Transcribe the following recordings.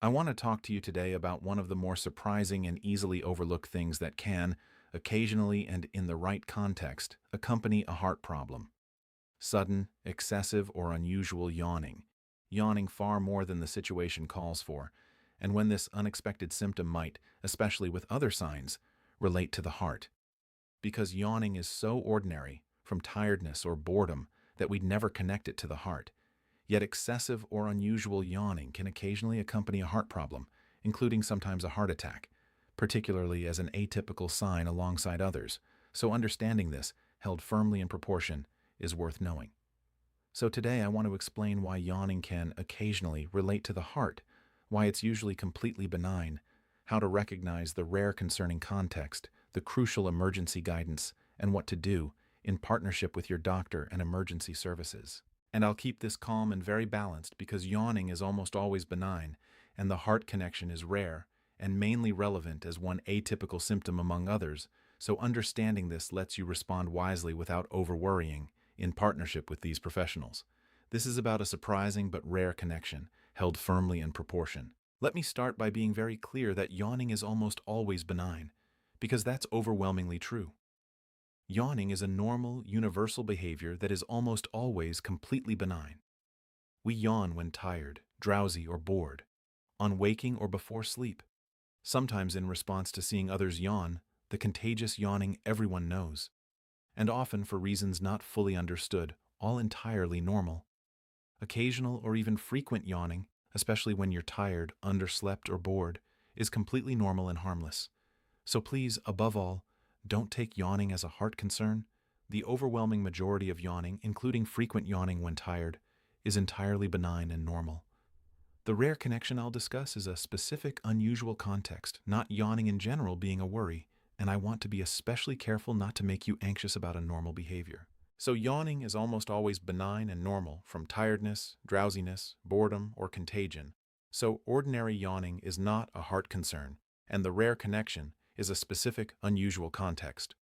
I want to talk to you today about one of the more surprising and easily overlooked things that can, occasionally and in the right context, accompany a heart problem. Sudden, excessive, or unusual yawning. Yawning far more than the situation calls for, and when this unexpected symptom might, especially with other signs, relate to the heart. Because yawning is so ordinary, from tiredness or boredom, that we'd never connect it to the heart. Yet excessive or unusual yawning can occasionally accompany a heart problem, including sometimes a heart attack, particularly as an atypical sign alongside others. So understanding this, held firmly in proportion, is worth knowing. So today I want to explain why yawning can occasionally relate to the heart, why it's usually completely benign, how to recognize the rare concerning context, the crucial emergency guidance, and what to do in partnership with your doctor and emergency services. And I'll keep this calm and very balanced because yawning is almost always benign, and the heart connection is rare and mainly relevant as one atypical symptom among others, so understanding this lets you respond wisely without over-worrying in partnership with these professionals. This is about a surprising but rare connection, held firmly in proportion. Let me start by being very clear that yawning is almost always benign, because that's overwhelmingly true. Yawning is a normal, universal behavior that is almost always completely benign. We yawn when tired, drowsy, or bored, on waking or before sleep, sometimes in response to seeing others yawn, the contagious yawning everyone knows, and often for reasons not fully understood, all entirely normal. Occasional or even frequent yawning, especially when you're tired, underslept, or bored, is completely normal and harmless. So please, above all, don't take yawning as a heart concern. The overwhelming majority of yawning, including frequent yawning when tired, is entirely benign and normal. The rare connection I'll discuss is a specific, unusual context, not yawning in general being a worry, and I want to be especially careful not to make you anxious about a normal behavior. So yawning is almost always benign and normal from tiredness, drowsiness, boredom, or contagion. So ordinary yawning is not a heart concern, and the rare connection is a specific, unusual context.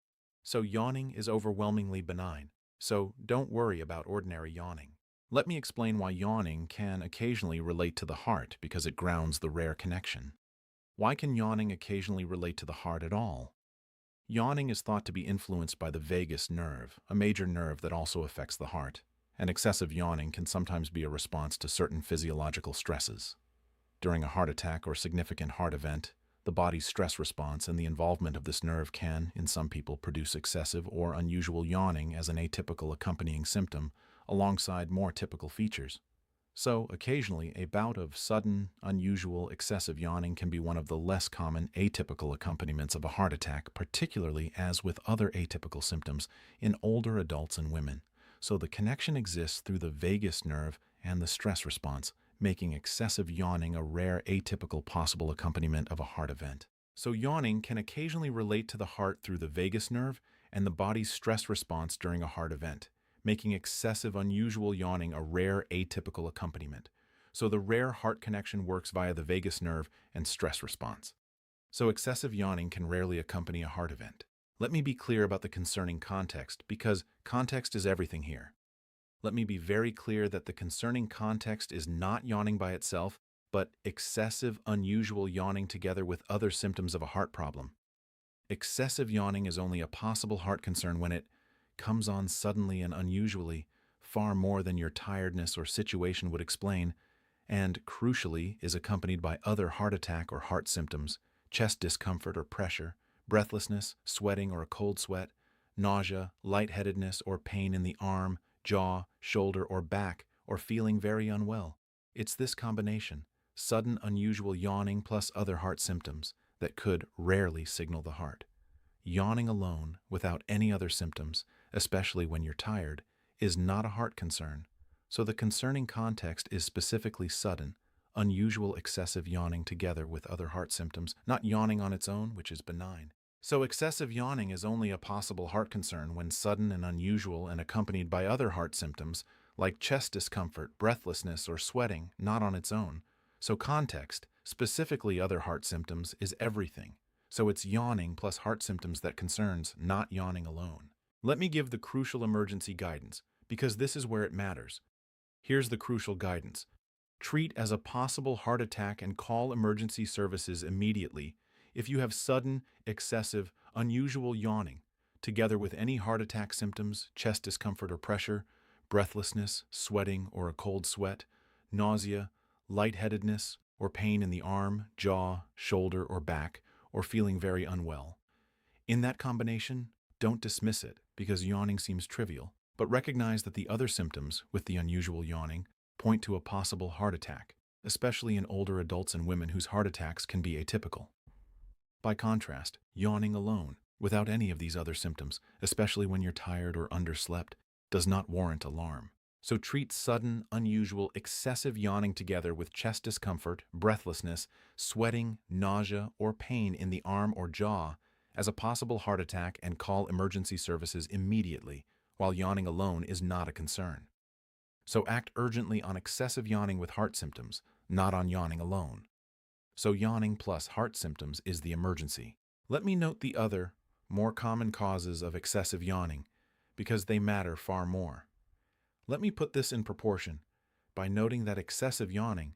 So yawning is overwhelmingly benign, so don't worry about ordinary yawning. Let me explain why yawning can occasionally relate to the heart because it grounds the rare connection. Why can yawning occasionally relate to the heart at all? Yawning is thought to be influenced by the vagus nerve, a major nerve that also affects the heart, and excessive yawning can sometimes be a response to certain physiological stresses. During a heart attack or significant heart event, the body's stress response and the involvement of this nerve can, in some people, produce excessive or unusual yawning as an atypical accompanying symptom, alongside more typical features. So, occasionally, a bout of sudden, unusual, excessive yawning can be one of the less common atypical accompaniments of a heart attack, particularly as with other atypical symptoms in older adults and women. So the connection exists through the vagus nerve and the stress response, making excessive yawning a rare atypical possible accompaniment of a heart event. So yawning can occasionally relate to the heart through the vagus nerve and the body's stress response during a heart event, making excessive unusual yawning a rare atypical accompaniment. So the rare heart connection works via the vagus nerve and stress response. So excessive yawning can rarely accompany a heart event. Let me be clear about the concerning context, because context is everything here. Let me be very clear that the concerning context is not yawning by itself, but excessive, unusual yawning together with other symptoms of a heart problem. Excessive yawning is only a possible heart concern when it comes on suddenly and unusually, far more than your tiredness or situation would explain, and, crucially, is accompanied by other heart attack or heart symptoms, chest discomfort or pressure, breathlessness, sweating or a cold sweat, nausea, lightheadedness or pain in the arm, jaw, shoulder, or back, or feeling very unwell. It's this combination, sudden unusual yawning plus other heart symptoms, that could rarely signal the heart. Yawning alone, without any other symptoms, especially when you're tired, is not a heart concern. So the concerning context is specifically sudden, unusual excessive yawning together with other heart symptoms, not yawning on its own, which is benign. So excessive yawning is only a possible heart concern when sudden and unusual and accompanied by other heart symptoms like chest discomfort, breathlessness, or sweating, not on its own. So context, specifically other heart symptoms, is everything. So it's yawning plus heart symptoms that concerns, not yawning alone. Let me give the crucial emergency guidance, because this is where it matters. Here's the crucial guidance. Treat as a possible heart attack and call emergency services immediately if you have sudden, excessive, unusual yawning, together with any heart attack symptoms, chest discomfort or pressure, breathlessness, sweating or a cold sweat, nausea, lightheadedness, or pain in the arm, jaw, shoulder, or back, or feeling very unwell. In that combination, don't dismiss it because yawning seems trivial, but recognize that the other symptoms with the unusual yawning point to a possible heart attack, especially in older adults and women whose heart attacks can be atypical. By contrast, yawning alone, without any of these other symptoms, especially when you're tired or underslept, does not warrant alarm. So treat sudden, unusual, excessive yawning together with chest discomfort, breathlessness, sweating, nausea, or pain in the arm or jaw as a possible heart attack and call emergency services immediately, while yawning alone is not a concern. So act urgently on excessive yawning with heart symptoms, not on yawning alone. So yawning plus heart symptoms is the emergency. Let me note the other, more common causes of excessive yawning, because they matter far more. Let me put this in proportion by noting that excessive yawning,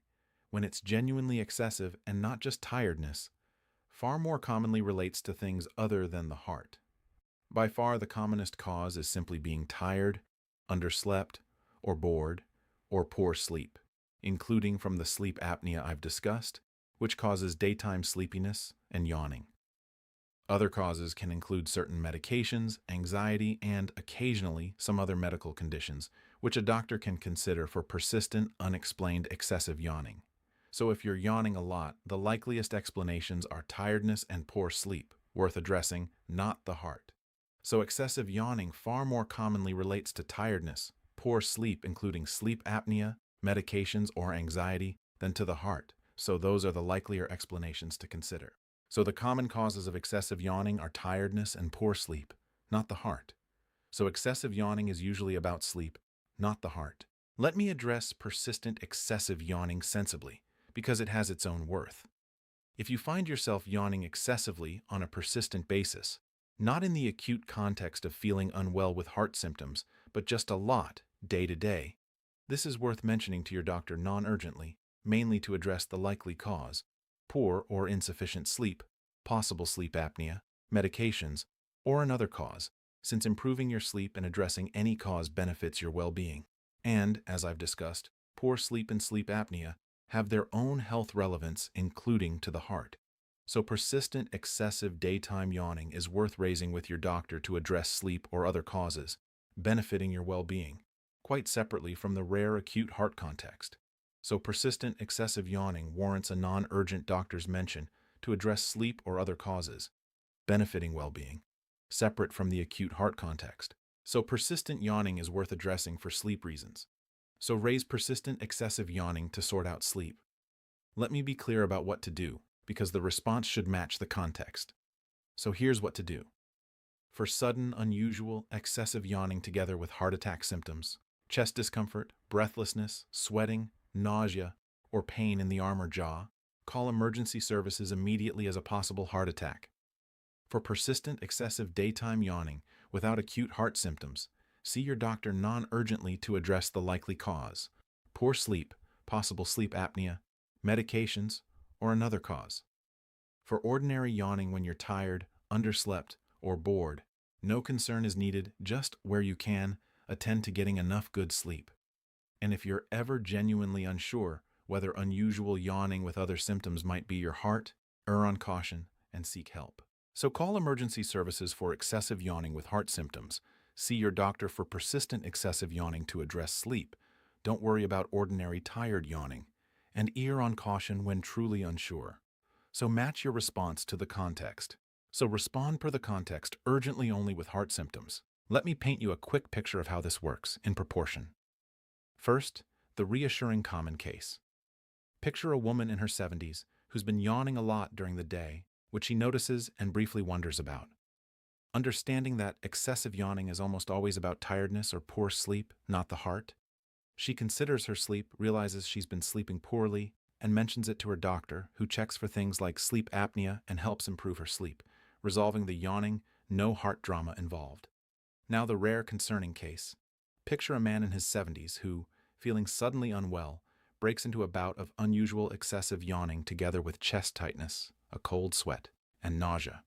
when it's genuinely excessive and not just tiredness, far more commonly relates to things other than the heart. By far the commonest cause is simply being tired, underslept, or bored, or poor sleep, including from the sleep apnea I've discussed, which causes daytime sleepiness and yawning. Other causes can include certain medications, anxiety, and occasionally some other medical conditions, which a doctor can consider for persistent, unexplained excessive yawning. So if you're yawning a lot, the likeliest explanations are tiredness and poor sleep, worth addressing, not the heart. So excessive yawning far more commonly relates to tiredness, poor sleep including sleep apnea, medications, or anxiety than to the heart. So those are the likelier explanations to consider. So the common causes of excessive yawning are tiredness and poor sleep, not the heart. So excessive yawning is usually about sleep, not the heart. Let me address persistent excessive yawning sensibly, because it has its own worth. If you find yourself yawning excessively on a persistent basis, not in the acute context of feeling unwell with heart symptoms, but just a lot, day to day, this is worth mentioning to your doctor non-urgently, mainly to address the likely cause, poor or insufficient sleep, possible sleep apnea, medications, or another cause, since improving your sleep and addressing any cause benefits your well-being. And, as I've discussed, poor sleep and sleep apnea have their own health relevance, including to the heart. So persistent excessive daytime yawning is worth raising with your doctor to address sleep or other causes, benefiting your well-being, quite separately from the rare acute heart context. So persistent excessive yawning warrants a non-urgent doctor's mention to address sleep or other causes, benefiting well-being, separate from the acute heart context. So persistent yawning is worth addressing for sleep reasons. So raise persistent excessive yawning to sort out sleep. Let me be clear about what to do, because the response should match the context. So here's what to do. For sudden, unusual, excessive yawning together with heart attack symptoms, chest discomfort, breathlessness, sweating, nausea, or pain in the arm or jaw, call emergency services immediately as a possible heart attack. For persistent excessive daytime yawning without acute heart symptoms, see your doctor non-urgently to address the likely cause, poor sleep, possible sleep apnea, medications, or another cause. For ordinary yawning when you're tired, underslept, or bored, no concern is needed, just where you can, attend to getting enough good sleep. And if you're ever genuinely unsure whether unusual yawning with other symptoms might be your heart, err on caution and seek help. So call emergency services for excessive yawning with heart symptoms. See your doctor for persistent excessive yawning to address sleep. Don't worry about ordinary tired yawning. And err on caution when truly unsure. So match your response to the context. So respond per the context urgently only with heart symptoms. Let me paint you a quick picture of how this works in proportion. First, the reassuring common case. Picture a woman in her 70s who's been yawning a lot during the day, which she notices and briefly wonders about. Understanding that excessive yawning is almost always about tiredness or poor sleep, not the heart, she considers her sleep, realizes she's been sleeping poorly, and mentions it to her doctor, who checks for things like sleep apnea and helps improve her sleep, resolving the yawning, no heart drama involved. Now the rare concerning case. Picture a man in his 70s who, feeling suddenly unwell, breaks into a bout of unusual excessive yawning together with chest tightness, a cold sweat, and nausea.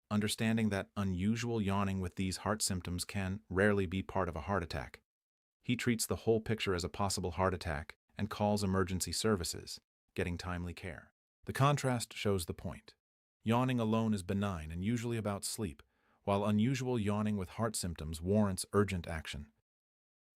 Understanding that unusual yawning with these heart symptoms can rarely be part of a heart attack. He treats the whole picture as a possible heart attack and calls emergency services, getting timely care. The contrast shows the point. Yawning alone is benign and usually about sleep, while unusual yawning with heart symptoms warrants urgent action.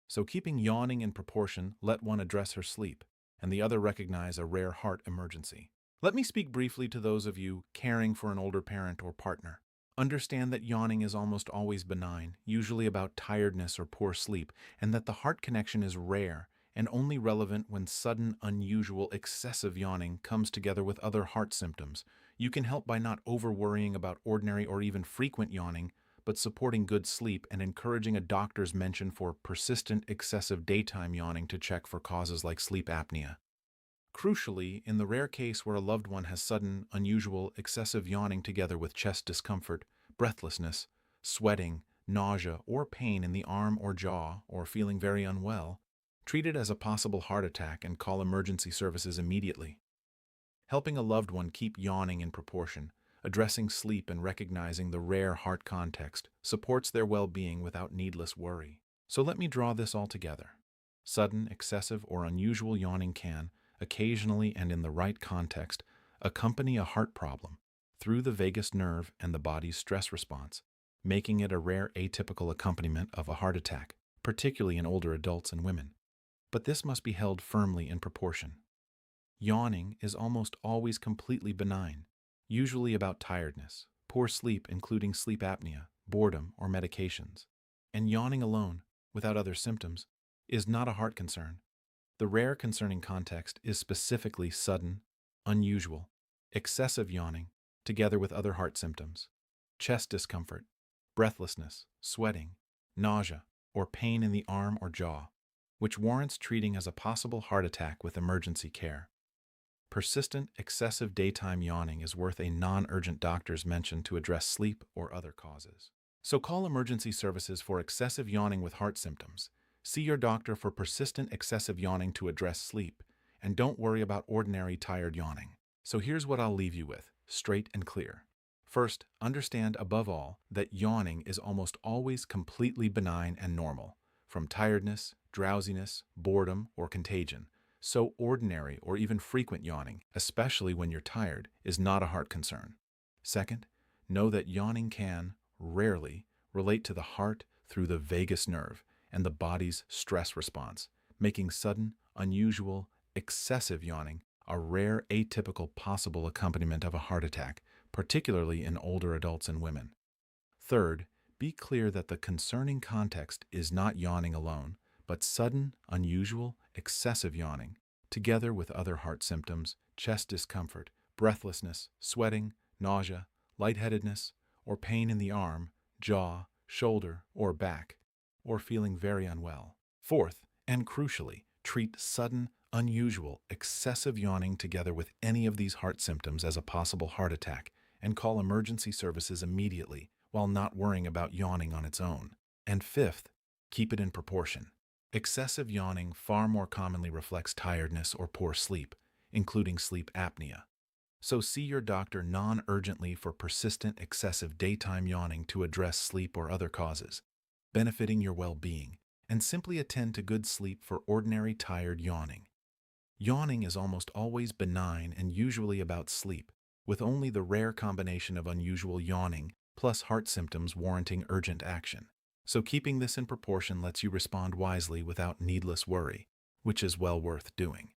So keeping yawning in proportion, let one address her sleep, and the other recognize a rare heart emergency. Let me speak briefly to those of you caring for an older parent or partner. Understand that yawning is almost always benign, usually about tiredness or poor sleep, and that the heart connection is rare and only relevant when sudden, unusual, excessive yawning comes together with other heart symptoms. You can help by not over-worrying about ordinary or even frequent yawning, but supporting good sleep and encouraging a doctor's mention for persistent, excessive daytime yawning to check for causes like sleep apnea. Crucially, in the rare case where a loved one has sudden, unusual, excessive yawning together with chest discomfort, breathlessness, sweating, nausea, or pain in the arm or jaw, or feeling very unwell, treat it as a possible heart attack and call emergency services immediately. Helping a loved one keep yawning in proportion, addressing sleep and recognizing the rare heart context supports their well-being without needless worry. So let me draw this all together. Sudden, excessive, or unusual yawning can, occasionally and in the right context, accompany a heart problem through the vagus nerve and the body's stress response, making it a rare atypical accompaniment of a heart attack, particularly in older adults and women. But this must be held firmly in proportion. Yawning is almost always completely benign, usually about tiredness, poor sleep including sleep apnea, boredom, or medications. And yawning alone, without other symptoms, is not a heart concern. The rare concerning context is specifically sudden, unusual, excessive yawning, together with other heart symptoms, chest discomfort, breathlessness, sweating, nausea, or pain in the arm or jaw, which warrants treating as a possible heart attack with emergency care. Persistent, excessive daytime yawning is worth a non-urgent doctor's mention to address sleep or other causes. So call emergency services for excessive yawning with heart symptoms. See your doctor for persistent excessive yawning to address sleep, and don't worry about ordinary tired yawning. So here's what I'll leave you with, straight and clear. First, understand above all that yawning is almost always completely benign and normal, from tiredness, drowsiness, boredom, or contagion. So ordinary or even frequent yawning, especially when you're tired, is not a heart concern. Second, know that yawning can, rarely, relate to the heart through the vagus nerve and the body's stress response, making sudden, unusual, excessive yawning a rare atypical possible accompaniment of a heart attack, particularly in older adults and women. Third, be clear that the concerning context is not yawning alone, but sudden, unusual, excessive yawning, together with other heart symptoms, chest discomfort, breathlessness, sweating, nausea, lightheadedness, or pain in the arm, jaw, shoulder, or back, or feeling very unwell. Fourth, and crucially, treat sudden, unusual, excessive yawning together with any of these heart symptoms as a possible heart attack and call emergency services immediately while not worrying about yawning on its own. And fifth, keep it in proportion. Excessive yawning far more commonly reflects tiredness or poor sleep, including sleep apnea. So see your doctor non-urgently for persistent excessive daytime yawning to address sleep or other causes, benefiting your well-being, and simply attend to good sleep for ordinary tired yawning. Yawning is almost always benign and usually about sleep, with only the rare combination of unusual yawning plus heart symptoms warranting urgent action. So keeping this in proportion lets you respond wisely without needless worry, which is well worth doing.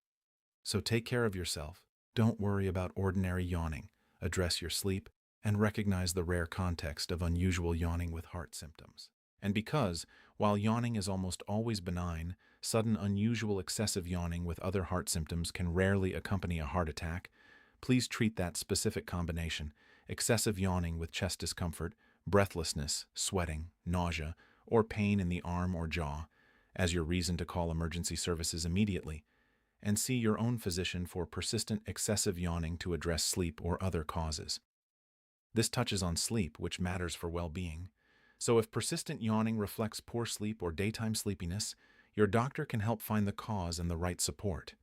So take care of yourself, don't worry about ordinary yawning, address your sleep, and recognize the rare context of unusual yawning with heart symptoms. And because, while yawning is almost always benign, sudden unusual excessive yawning with other heart symptoms can rarely accompany a heart attack, please treat that specific combination, excessive yawning with chest discomfort, breathlessness, sweating, nausea, or pain in the arm or jaw, as your reason to call emergency services immediately, and see your own physician for persistent excessive yawning to address sleep or other causes. This touches on sleep, which matters for well-being. So if persistent yawning reflects poor sleep or daytime sleepiness, your doctor can help find the cause and the right support.